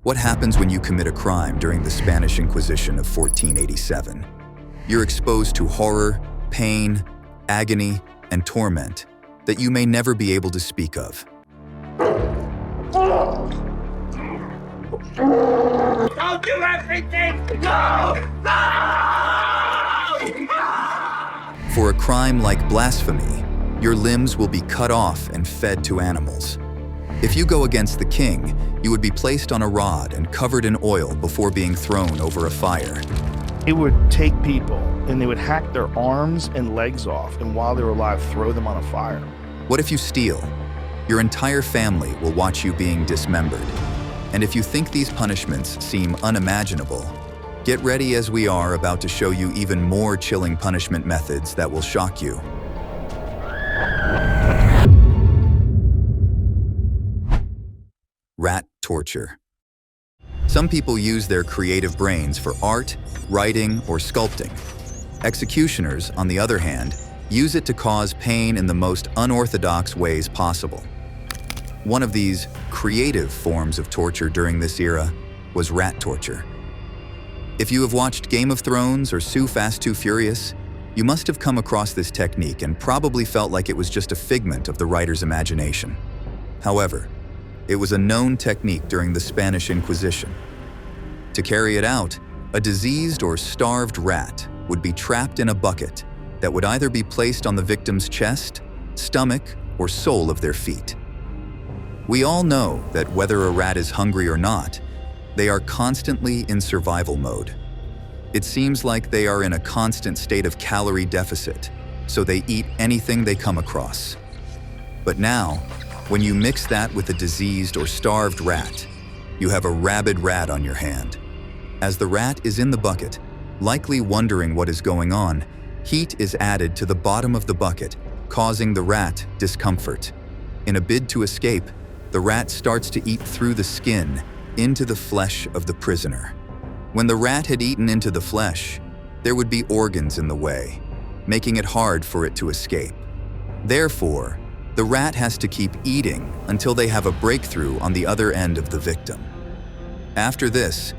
What happens when you commit a crime during the Spanish Inquisition of 1487? You're exposed to horror, pain, agony, and torment that you may never be able to speak of. I'll do everything! No! For a crime like blasphemy, your limbs will be cut off and fed to animals. If you go against the king, you would be placed on a rod and covered in oil before being thrown over a fire. It would take people and they would hack their arms and legs off, and while they were alive, throw them on a fire. What if you steal? Your entire family will watch you being dismembered. And if you think these punishments seem unimaginable, get ready, as we are about to show you even more chilling punishment methods that will shock you. Rat torture. Some people use their creative brains for art, writing, or sculpting. Executioners, on the other hand, use it to cause pain in the most unorthodox ways possible. One of these creative forms of torture during this era was rat torture. If you have watched Game of Thrones or Too Fast, Too Furious, you must have come across this technique and probably felt like it was just a figment of the writer's imagination. However, it was a known technique during the Spanish Inquisition. To carry it out, a diseased or starved rat would be trapped in a bucket that would either be placed on the victim's chest, stomach, or sole of their feet. We all know that whether a rat is hungry or not, they are constantly in survival mode. It seems like they are in a constant state of calorie deficit, so they eat anything they come across. But now, when you mix that with a diseased or starved rat, you have a rabid rat on your hand. As the rat is in the bucket, likely wondering what is going on, heat is added to the bottom of the bucket, causing the rat discomfort. In a bid to escape, the rat starts to eat through the skin into the flesh of the prisoner. When the rat had eaten into the flesh, there would be organs in the way, making it hard for it to escape. Therefore, the rat has to keep eating until they have a breakthrough on the other end of the victim. After this,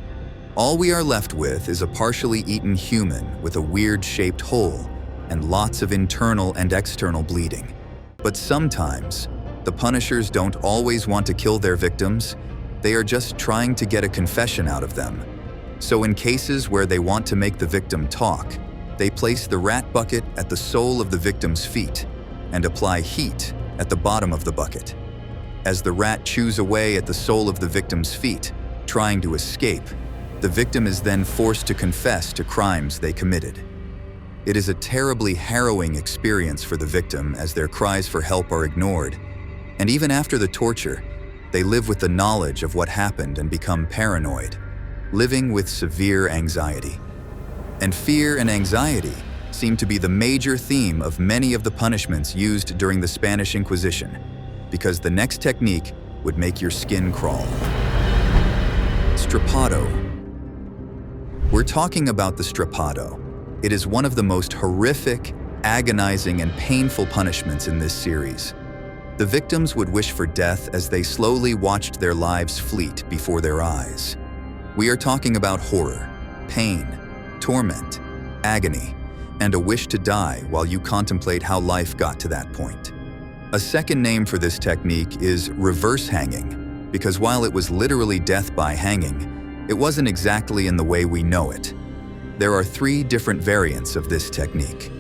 all we are left with is a partially eaten human with a weird-shaped hole and lots of internal and external bleeding. But sometimes, the punishers don't always want to kill their victims, they are just trying to get a confession out of them. So in cases where they want to make the victim talk, they place the rat bucket at the sole of the victim's feet and apply heat at the bottom of the bucket. As the rat chews away at the sole of the victim's feet, trying to escape, the victim is then forced to confess to crimes they committed. It is a terribly harrowing experience for the victim, as their cries for help are ignored, and even after the torture, they live with the knowledge of what happened and become paranoid, living with severe anxiety. And fear and anxiety seem to be the major theme of many of the punishments used during the Spanish Inquisition, because the next technique would make your skin crawl. Strappado. We're talking about the strappado. It is one of the most horrific, agonizing, and painful punishments in this series. The victims would wish for death as they slowly watched their lives fleet before their eyes. We are talking about horror, pain, torment, agony, and a wish to die while you contemplate how life got to that point. A second name for this technique is reverse hanging, because while it was literally death by hanging, it wasn't exactly in the way we know it. There are 3 different variants of this technique.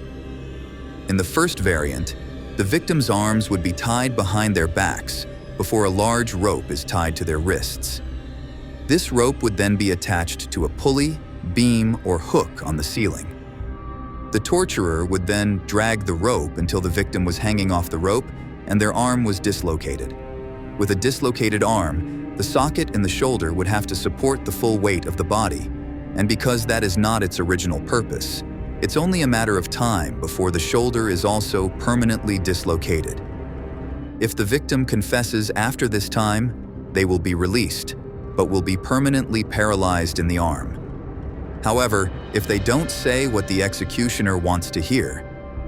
In the first variant, the victim's arms would be tied behind their backs before a large rope is tied to their wrists. This rope would then be attached to a pulley, beam, or hook on the ceiling. The torturer would then drag the rope until the victim was hanging off the rope and their arm was dislocated. With a dislocated arm, the socket in the shoulder would have to support the full weight of the body, and because that is not its original purpose, it's only a matter of time before the shoulder is also permanently dislocated. If the victim confesses after this time, they will be released, but will be permanently paralyzed in the arm. However, if they don't say what the executioner wants to hear,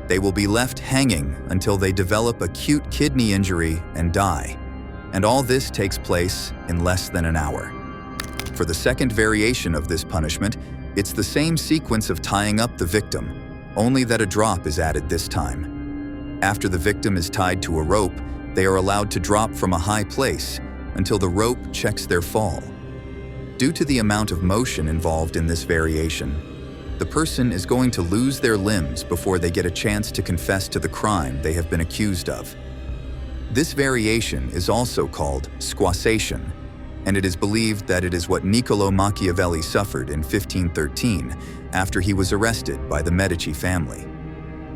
they will be left hanging until they develop acute kidney injury and die. And all this takes place in less than an hour. For the second variation of this punishment, it's the same sequence of tying up the victim, only that a drop is added this time. After the victim is tied to a rope, they are allowed to drop from a high place until the rope checks their fall. Due to the amount of motion involved in this variation, the person is going to lose their limbs before they get a chance to confess to the crime they have been accused of. This variation is also called squassation, and it is believed that it is what Niccolò Machiavelli suffered in 1513 after he was arrested by the Medici family.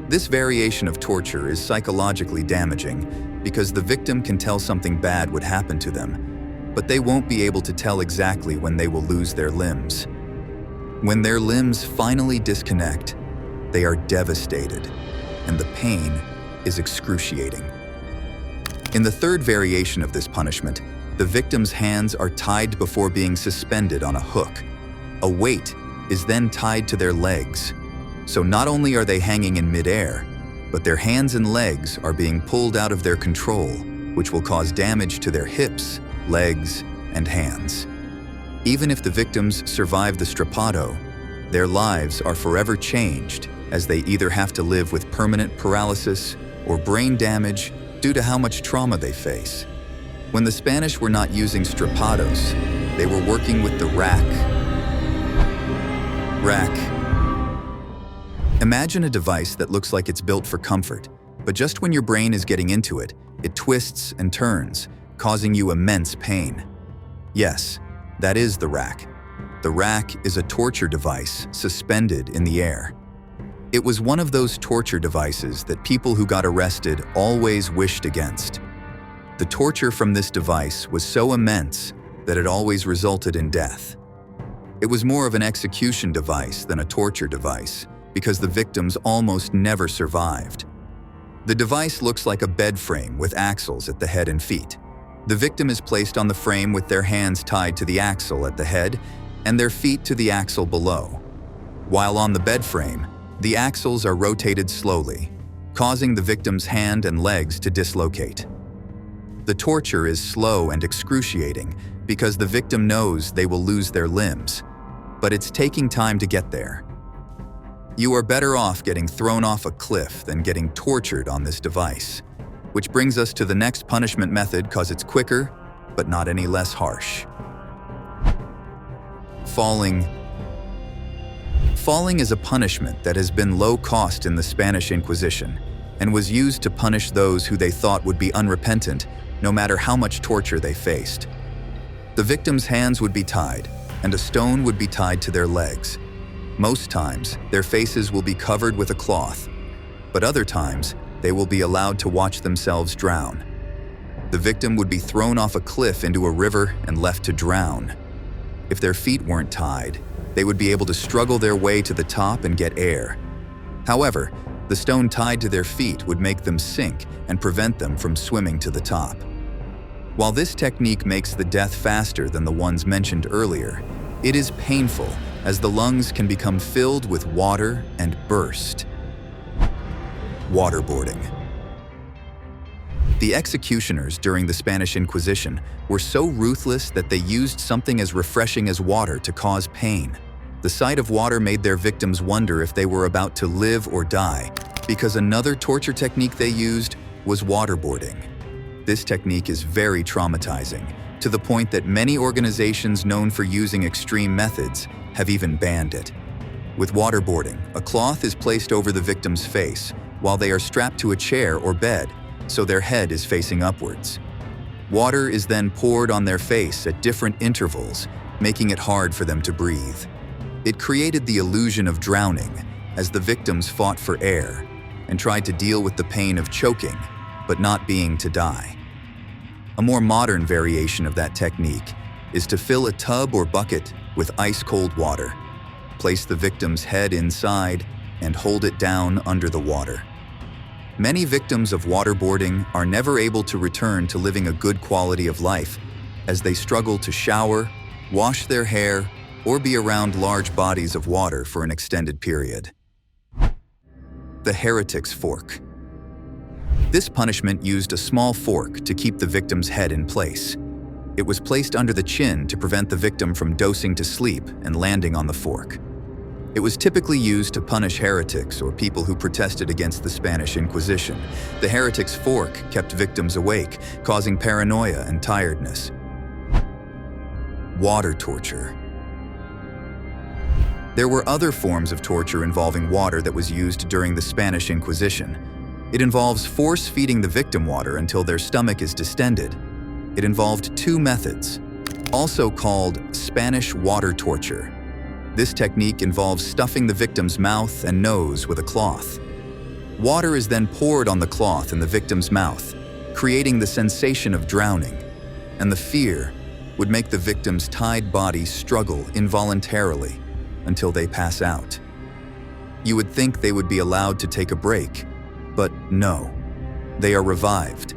This variation of torture is psychologically damaging because the victim can tell something bad would happen to them, but they won't be able to tell exactly when they will lose their limbs. When their limbs finally disconnect, they are devastated, and the pain is excruciating. In the third variation of this punishment, the victim's hands are tied before being suspended on a hook. A weight is then tied to their legs. So not only are they hanging in midair, but their hands and legs are being pulled out of their control, which will cause damage to their hips, legs, and hands. Even if the victims survive the strappado, their lives are forever changed as they either have to live with permanent paralysis or brain damage due to how much trauma they face. When the Spanish were not using strappados, they were working with the rack. Imagine a device that looks like it's built for comfort, but just when your brain is getting into it, it twists and turns, causing you immense pain. Yes, that is the rack. The rack is a torture device suspended in the air. It was one of those torture devices that people who got arrested always wished against. The torture from this device was so immense that it always resulted in death. It was more of an execution device than a torture device because the victims almost never survived. The device looks like a bed frame with axles at the head and feet. The victim is placed on the frame with their hands tied to the axle at the head and their feet to the axle below. While on the bed frame, the axles are rotated slowly, causing the victim's hand and legs to dislocate. The torture is slow and excruciating because the victim knows they will lose their limbs, but it's taking time to get there. You are better off getting thrown off a cliff than getting tortured on this device, which brings us to the next punishment method because it's quicker, but not any less harsh. Falling. Falling is a punishment that has been low cost in the Spanish Inquisition and was used to punish those who they thought would be unrepentant no matter how much torture they faced. The victim's hands would be tied, and a stone would be tied to their legs. Most times, their faces will be covered with a cloth, but other times, they will be allowed to watch themselves drown. The victim would be thrown off a cliff into a river and left to drown. If their feet weren't tied, they would be able to struggle their way to the top and get air. However, the stone tied to their feet would make them sink and prevent them from swimming to the top. While this technique makes the death faster than the ones mentioned earlier, it is painful as the lungs can become filled with water and burst. Waterboarding. The executioners during the Spanish Inquisition were so ruthless that they used something as refreshing as water to cause pain. The sight of water made their victims wonder if they were about to live or die, because another torture technique they used was waterboarding. This technique is very traumatizing, to the point that many organizations known for using extreme methods have even banned it. With waterboarding, a cloth is placed over the victim's face while they are strapped to a chair or bed, so their head is facing upwards. Water is then poured on their face at different intervals, making it hard for them to breathe. It created the illusion of drowning as the victims fought for air and tried to deal with the pain of choking, but not being to die. A more modern variation of that technique is to fill a tub or bucket with ice-cold water, place the victim's head inside, and hold it down under the water. Many victims of waterboarding are never able to return to living a good quality of life as they struggle to shower, wash their hair, or be around large bodies of water for an extended period. The heretic's fork. This punishment used a small fork to keep the victim's head in place. It was placed under the chin to prevent the victim from dosing to sleep and landing on the fork. It was typically used to punish heretics or people who protested against the Spanish Inquisition. The heretic's fork kept victims awake, causing paranoia and tiredness. Water torture. There were other forms of torture involving water that was used during the Spanish Inquisition. It involves force-feeding the victim water until their stomach is distended. It involved two methods, also called Spanish water torture. This technique involves stuffing the victim's mouth and nose with a cloth. Water is then poured on the cloth in the victim's mouth, creating the sensation of drowning, and the fear would make the victim's tied body struggle involuntarily until they pass out. You would think they would be allowed to take a break, but no. They are revived,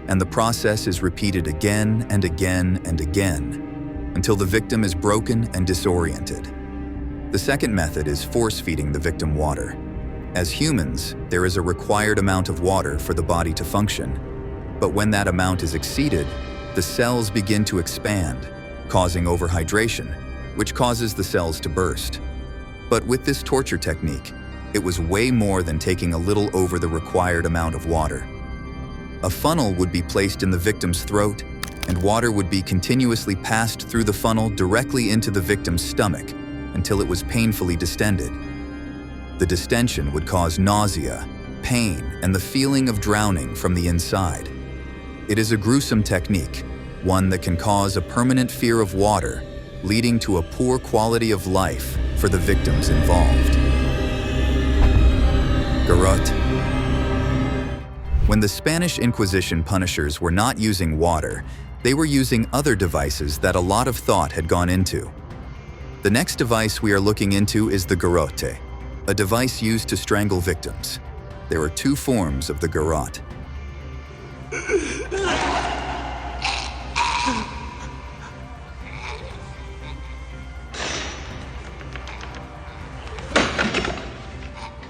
and the process is repeated again and again and again until the victim is broken and disoriented. The second method is force-feeding the victim water. As humans, there is a required amount of water for the body to function, but when that amount is exceeded, the cells begin to expand, causing overhydration, which causes the cells to burst. But with this torture technique, it was way more than taking a little over the required amount of water. A funnel would be placed in the victim's throat, and water would be continuously passed through the funnel directly into the victim's stomach until it was painfully distended. The distension would cause nausea, pain, and the feeling of drowning from the inside. It is a gruesome technique, one that can cause a permanent fear of water, leading to a poor quality of life for the victims involved. Garrotte. When the Spanish Inquisition punishers were not using water, they were using other devices that a lot of thought had gone into. The next device we are looking into is the garrotte, a device used to strangle victims. There are two forms of the garrotte.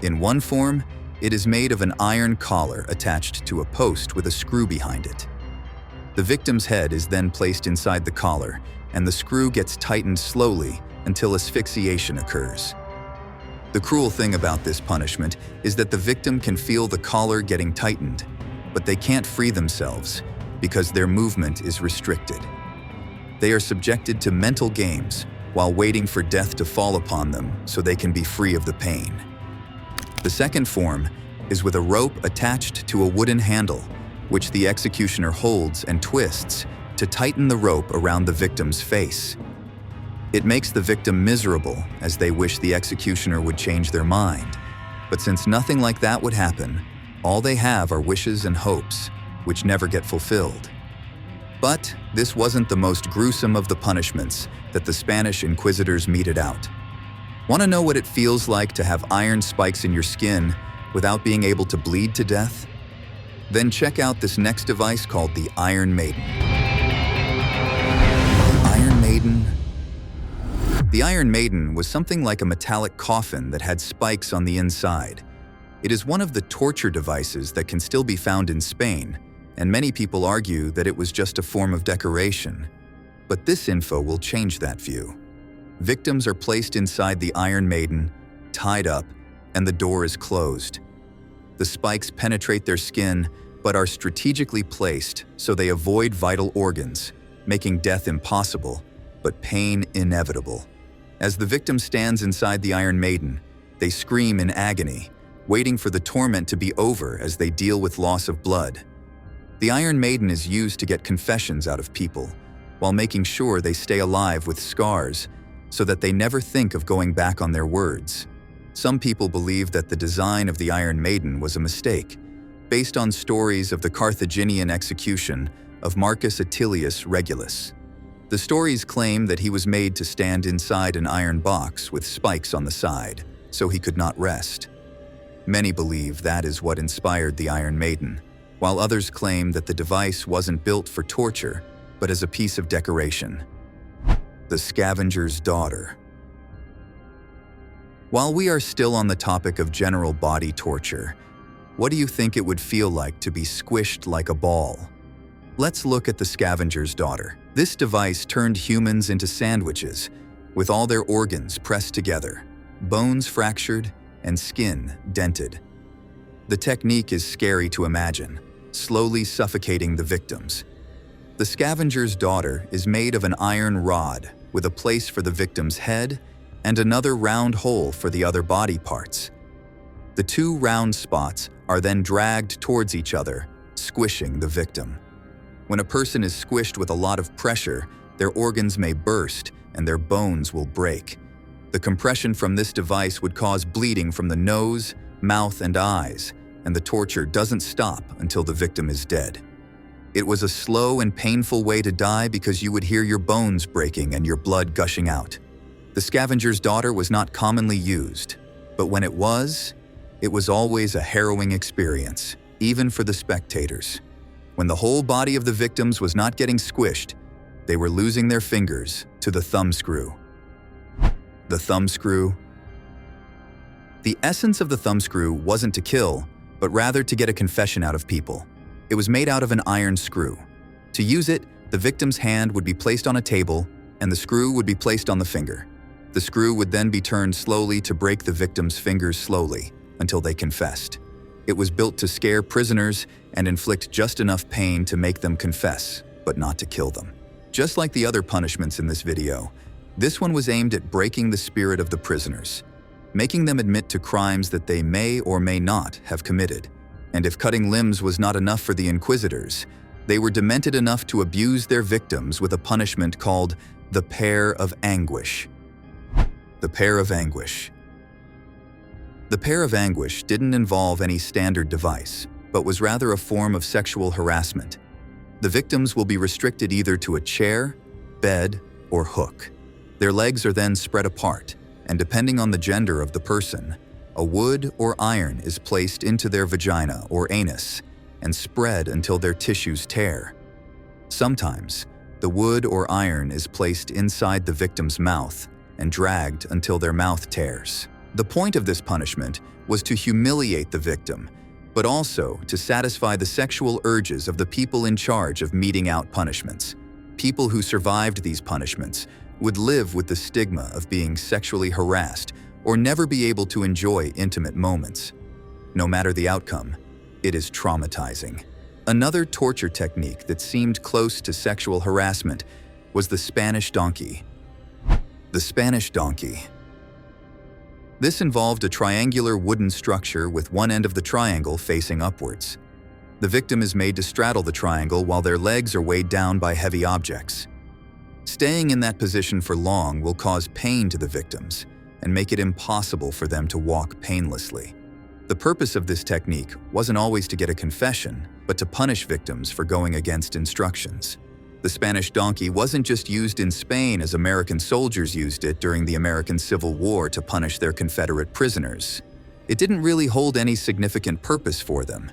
In one form, it is made of an iron collar attached to a post with a screw behind it. The victim's head is then placed inside the collar, and the screw gets tightened slowly until asphyxiation occurs. The cruel thing about this punishment is that the victim can feel the collar getting tightened, but they can't free themselves because their movement is restricted. They are subjected to mental games while waiting for death to fall upon them so they can be free of the pain. The second form is with a rope attached to a wooden handle, which the executioner holds and twists to tighten the rope around the victim's face. It makes the victim miserable as they wish the executioner would change their mind. But since nothing like that would happen, all they have are wishes and hopes, which never get fulfilled. But this wasn't the most gruesome of the punishments that the Spanish inquisitors meted out. Want to know what it feels like to have iron spikes in your skin without being able to bleed to death? Then check out this next device called the Iron Maiden. The Iron Maiden? The Iron Maiden was something like a metallic coffin that had spikes on the inside. It is one of the torture devices that can still be found in Spain, and many people argue that it was just a form of decoration. But this info will change that view. Victims are placed inside the Iron Maiden, tied up, and the door is closed. The spikes penetrate their skin, but are strategically placed so they avoid vital organs, making death impossible, but pain inevitable. As the victim stands inside the Iron Maiden, they scream in agony, waiting for the torment to be over as they deal with loss of blood. The Iron Maiden is used to get confessions out of people, while making sure they stay alive with scars, so that they never think of going back on their words. Some people believe that the design of the Iron Maiden was a mistake, based on stories of the Carthaginian execution of Marcus Atilius Regulus. The stories claim that he was made to stand inside an iron box with spikes on the side, so he could not rest. Many believe that is what inspired the Iron Maiden, while others claim that the device wasn't built for torture, but as a piece of decoration. The Scavenger's Daughter. While we are still on the topic of general body torture, what do you think it would feel like to be squished like a ball? Let's look at the Scavenger's Daughter, This device turned humans into sandwiches, with all their organs pressed together, bones fractured, and skin dented. The technique is scary to imagine, slowly suffocating the victims. The scavenger's daughter is made of an iron rod with a place for the victim's head and another round hole for the other body parts. The two round spots are then dragged towards each other, squishing the victim. When a person is squished with a lot of pressure, their organs may burst and their bones will break. The compression from this device would cause bleeding from the nose, mouth, and eyes, and the torture doesn't stop until the victim is dead. It was a slow and painful way to die because you would hear your bones breaking and your blood gushing out. The scavenger's daughter was not commonly used, but when it was always a harrowing experience, even for the spectators. When the whole body of the victims was not getting squished, they were losing their fingers to the thumbscrew. The thumbscrew. The essence of the thumbscrew wasn't to kill, but rather to get a confession out of people. It was made out of an iron screw. To use it, the victim's hand would be placed on a table, and the screw would be placed on the finger. The screw would then be turned slowly to break the victim's fingers slowly, until they confessed. It was built to scare prisoners and inflict just enough pain to make them confess, but not to kill them. Just like the other punishments in this video, this one was aimed at breaking the spirit of the prisoners, making them admit to crimes that they may or may not have committed. And if cutting limbs was not enough for the inquisitors, they were demented enough to abuse their victims with a punishment called the pair of anguish. The pair of anguish. The pair of anguish didn't involve any standard device, but was rather a form of sexual harassment. The victims will be restricted either to a chair, bed, or hook. Their legs are then spread apart, and depending on the gender of the person, a wood or iron is placed into their vagina or anus and spread until their tissues tear. Sometimes, the wood or iron is placed inside the victim's mouth and dragged until their mouth tears. The point of this punishment was to humiliate the victim, but also to satisfy the sexual urges of the people in charge of meting out punishments. People who survived these punishments would live with the stigma of being sexually harassed or never be able to enjoy intimate moments. No matter the outcome, it is traumatizing. Another torture technique that seemed close to sexual harassment was the Spanish donkey. The Spanish donkey. This involved a triangular wooden structure with one end of the triangle facing upwards. The victim is made to straddle the triangle while their legs are weighed down by heavy objects. Staying in that position for long will cause pain to the victims and make it impossible for them to walk painlessly. The purpose of this technique wasn't always to get a confession, but to punish victims for going against instructions. The Spanish donkey wasn't just used in Spain as American soldiers used it during the American Civil War to punish their Confederate prisoners. It didn't really hold any significant purpose for them.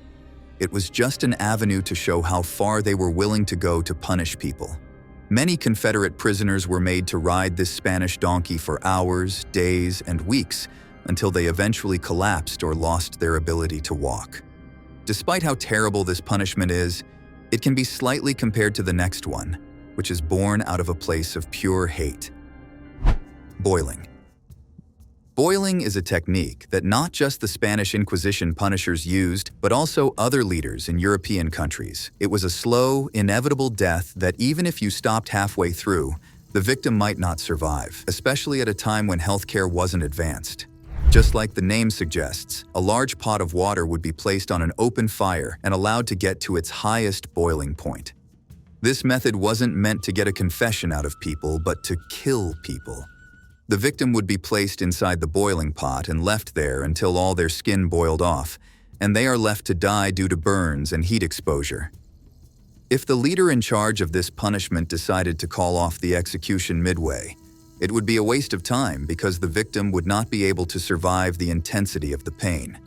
It was just an avenue to show how far they were willing to go to punish people. Many Confederate prisoners were made to ride this Spanish donkey for hours, days, and weeks until they eventually collapsed or lost their ability to walk. Despite how terrible this punishment is, it can be slightly compared to the next one, which is born out of a place of pure hate. Boiling. Boiling is a technique that not just the Spanish Inquisition punishers used, but also other leaders in European countries. It was a slow, inevitable death that even if you stopped halfway through, the victim might not survive, especially at a time when healthcare wasn't advanced. Just like the name suggests, a large pot of water would be placed on an open fire and allowed to get to its highest boiling point. This method wasn't meant to get a confession out of people, but to kill people. The victim would be placed inside the boiling pot and left there until all their skin boiled off, and they are left to die due to burns and heat exposure. If the leader in charge of this punishment decided to call off the execution midway, it would be a waste of time because the victim would not be able to survive the intensity of the pain.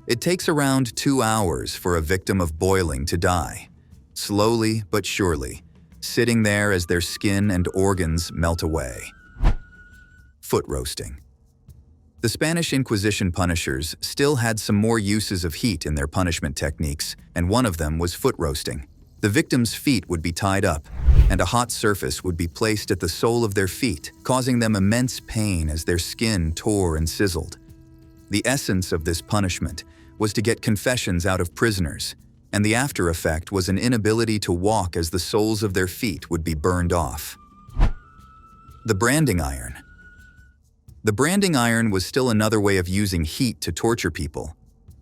It takes around 2 hours for a victim of boiling to die, slowly but surely, sitting there as their skin and organs melt away. Foot roasting. The Spanish Inquisition punishers still had some more uses of heat in their punishment techniques, and one of them was foot roasting. The victim's feet would be tied up, and a hot surface would be placed at the sole of their feet, causing them immense pain as their skin tore and sizzled. The essence of this punishment was to get confessions out of prisoners, and the after effect was an inability to walk as the soles of their feet would be burned off. The branding iron. The branding iron was still another way of using heat to torture people.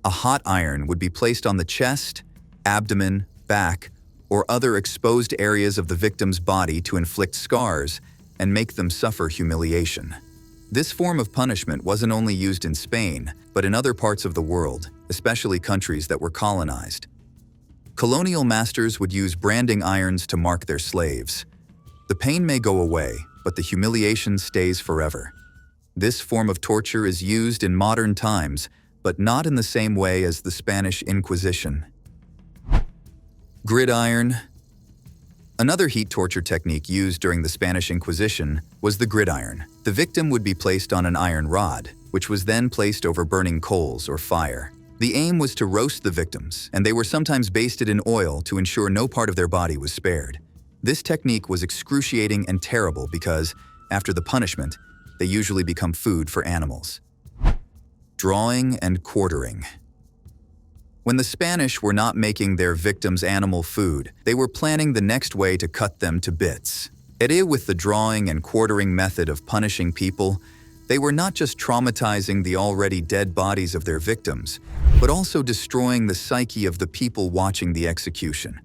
A hot iron would be placed on the chest, abdomen, back, or other exposed areas of the victim's body to inflict scars and make them suffer humiliation. This form of punishment wasn't only used in Spain, but in other parts of the world, especially countries that were colonized. Colonial masters would use branding irons to mark their slaves. The pain may go away, but the humiliation stays forever. This form of torture is used in modern times, but not in the same way as the Spanish Inquisition. Gridiron. Another heat torture technique used during the Spanish Inquisition was the gridiron. The victim would be placed on an iron rod, which was then placed over burning coals or fire. The aim was to roast the victims, and they were sometimes basted in oil to ensure no part of their body was spared. This technique was excruciating and terrible because, after the punishment, they usually become food for animals. Drawing and quartering. When the Spanish were not making their victims animal food, they were planning the next way to cut them to bits. With the drawing and quartering method of punishing people, they were not just traumatizing the already dead bodies of their victims, but also destroying the psyche of the people watching the execution.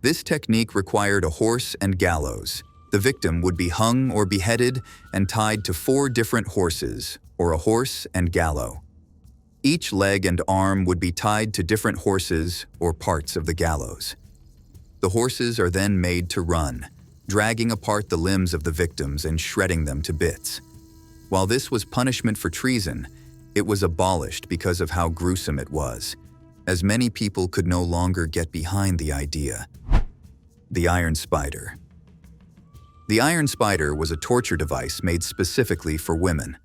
This technique required a horse and gallows. The victim would be hung or beheaded and tied to 4 different horses, or a horse and gallows. Each leg and arm would be tied to different horses or parts of the gallows. The horses are then made to run, dragging apart the limbs of the victims and shredding them to bits. While this was punishment for treason, it was abolished because of how gruesome it was, as many people could no longer get behind the idea. The iron spider. The iron spider was a torture device made specifically for women.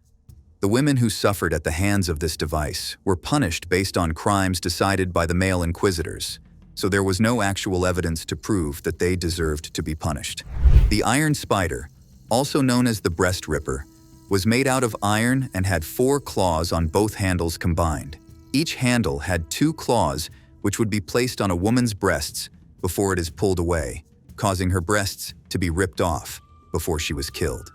The women who suffered at the hands of this device were punished based on crimes decided by the male inquisitors, so there was no actual evidence to prove that they deserved to be punished. The iron spider, also known as the breast ripper, was made out of iron and had 4 claws on both handles combined. Each handle had 2 claws which would be placed on a woman's breasts before it is pulled away, causing her breasts to be ripped off before she was killed.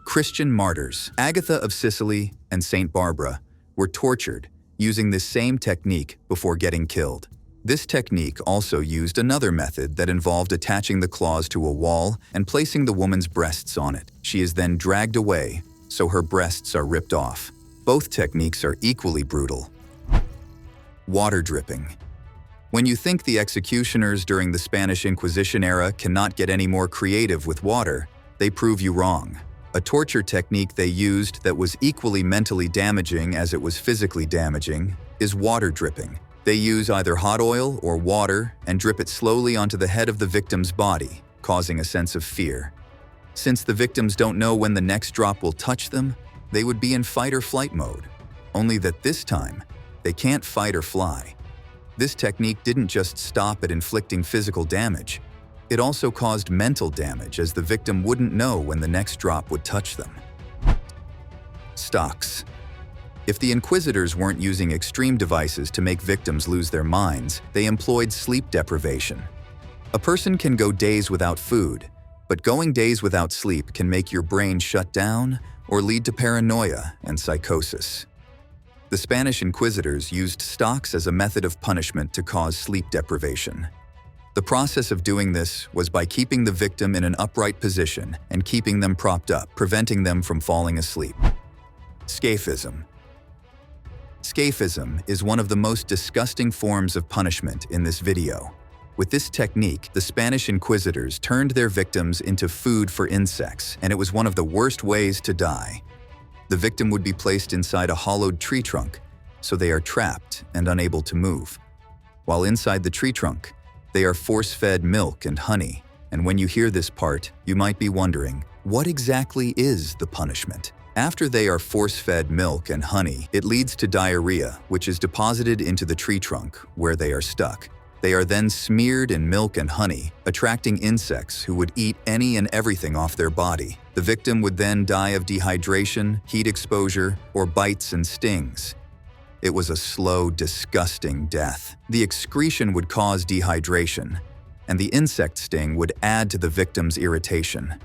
Christian martyrs, Agatha of Sicily and Saint Barbara, were tortured using this same technique before getting killed. This technique also used another method that involved attaching the claws to a wall and placing the woman's breasts on it. She is then dragged away, so her breasts are ripped off. Both techniques are equally brutal. Water dripping. When you think the executioners during the Spanish Inquisition era cannot get any more creative with water, they prove you wrong. A torture technique they used that was equally mentally damaging as it was physically damaging is water dripping. They use either hot oil or water and drip it slowly onto the head of the victim's body, causing a sense of fear. Since the victims don't know when the next drop will touch them, they would be in fight or flight mode. Only that this time, they can't fight or fly. This technique didn't just stop at inflicting physical damage. It also caused mental damage as the victim wouldn't know when the next drop would touch them. Stocks. If the inquisitors weren't using extreme devices to make victims lose their minds, they employed sleep deprivation. A person can go days without food, but going days without sleep can make your brain shut down or lead to paranoia and psychosis. The Spanish inquisitors used stocks as a method of punishment to cause sleep deprivation. The process of doing this was by keeping the victim in an upright position and keeping them propped up, preventing them from falling asleep. Scaphism. Scaphism is one of the most disgusting forms of punishment in this video. With this technique, the Spanish inquisitors turned their victims into food for insects, and it was one of the worst ways to die. The victim would be placed inside a hollowed tree trunk, so they are trapped and unable to move. While inside the tree trunk, they are force-fed milk and honey, and when you hear this part, you might be wondering, what exactly is the punishment? After they are force-fed milk and honey, it leads to diarrhea, which is deposited into the tree trunk, where they are stuck. They are then smeared in milk and honey, attracting insects who would eat any and everything off their body. The victim would then die of dehydration, heat exposure, or bites and stings. It was a slow, disgusting death. The excretion would cause dehydration, and the insect sting would add to the victim's irritation.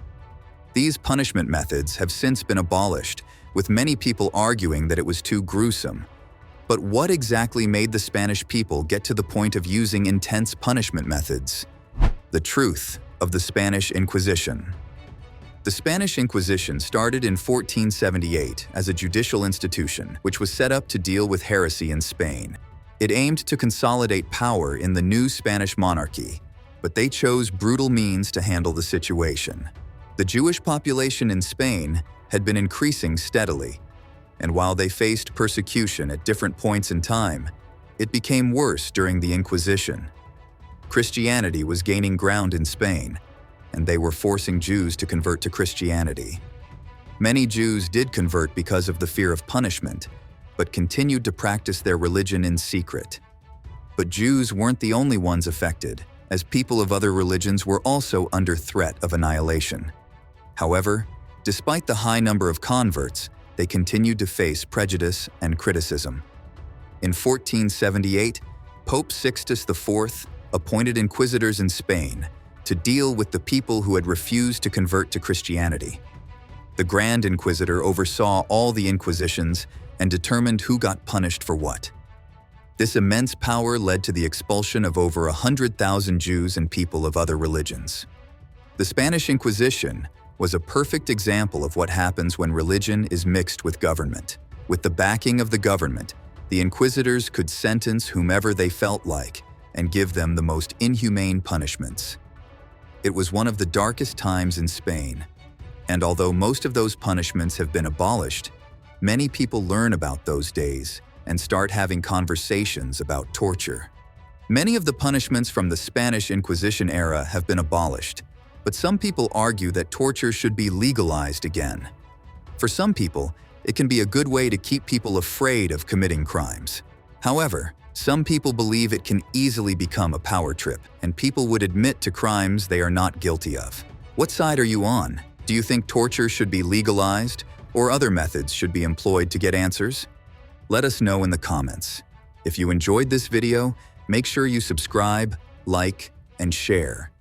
These punishment methods have since been abolished, with many people arguing that it was too gruesome. But what exactly made the Spanish people get to the point of using intense punishment methods? The truth of the Spanish Inquisition. The Spanish Inquisition started in 1478 as a judicial institution which was set up to deal with heresy in Spain. It aimed to consolidate power in the new Spanish monarchy, but they chose brutal means to handle the situation. The Jewish population in Spain had been increasing steadily, and while they faced persecution at different points in time, it became worse during the Inquisition. Christianity was gaining ground in Spain, and they were forcing Jews to convert to Christianity. Many Jews did convert because of the fear of punishment, but continued to practice their religion in secret. But Jews weren't the only ones affected, as people of other religions were also under threat of annihilation. However, despite the high number of converts, they continued to face prejudice and criticism. In 1478, Pope Sixtus IV appointed inquisitors in Spain to deal with the people who had refused to convert to Christianity. The Grand Inquisitor oversaw all the inquisitions and determined who got punished for what. This immense power led to the expulsion of over 100,000 Jews and people of other religions. The Spanish Inquisition was a perfect example of what happens when religion is mixed with government. With the backing of the government, the inquisitors could sentence whomever they felt like and give them the most inhumane punishments. It was one of the darkest times in Spain, and although most of those punishments have been abolished, many people learn about those days and start having conversations about torture. Many of the punishments from the Spanish Inquisition era have been abolished, but some people argue that torture should be legalized again. For some people, it can be a good way to keep people afraid of committing crimes. However, some people believe it can easily become a power trip, and people would admit to crimes they are not guilty of. What side are you on? Do you think torture should be legalized, or other methods should be employed to get answers? Let us know in the comments. If you enjoyed this video, make sure you subscribe, like, and share.